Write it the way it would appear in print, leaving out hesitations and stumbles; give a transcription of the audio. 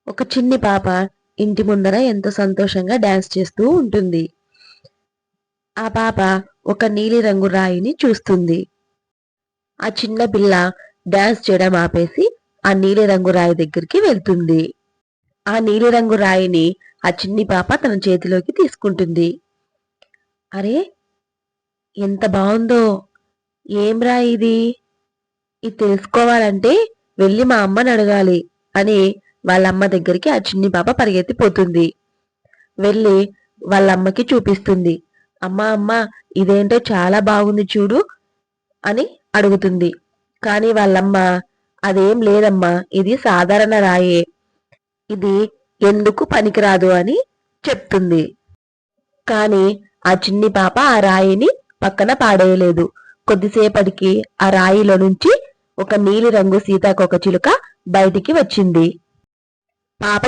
ఒక చిన్ని పాప ఇంటి ముందర ఎంతో సంతోషంగా డాన్స్ చేస్తూ ఉంటుంది. ఆ పాప ఒక నీలిరంగు రాయిని చూస్తుంది. ఆ చిన్న పిల్ల డాన్స్ చేయడం ఆపేసి ఆ నీలిరంగు రాయి దగ్గరికి వెళ్తుంది. ఆ నీలిరంగు రాయిని ఆ చిన్ని పాప తన చేతిలోకి తీసుకుంటుంది. అరే, ఎంత బావుందో! ఏం రాయి ఇది? ఇది తెలుసుకోవాలంటే వెళ్ళి మా అమ్మని అడగాలి అని వాళ్ళమ్మ దగ్గరికి ఆ చిన్ని పాప పరిగెత్తిపోతుంది. వెళ్ళి వాళ్ళమ్మకి చూపిస్తుంది. అమ్మా అమ్మ, ఇదేంటో చాలా బాగుంది చూడు అని అడుగుతుంది. కానీ వాళ్ళమ్మ, అదేం లేదమ్మా, ఇది సాధారణ రాయే, ఇది ఎందుకు పనికిరాదు అని చెప్తుంది. కానీ ఆ చిన్ని పాప ఆ రాయిని పక్కన పాడేయలేదు. కొద్దిసేపటికి ఆ రాయిలో నుంచి ఒక నీలిరంగు సీతాకోకచిలుక బయటికి వచ్చింది. పాప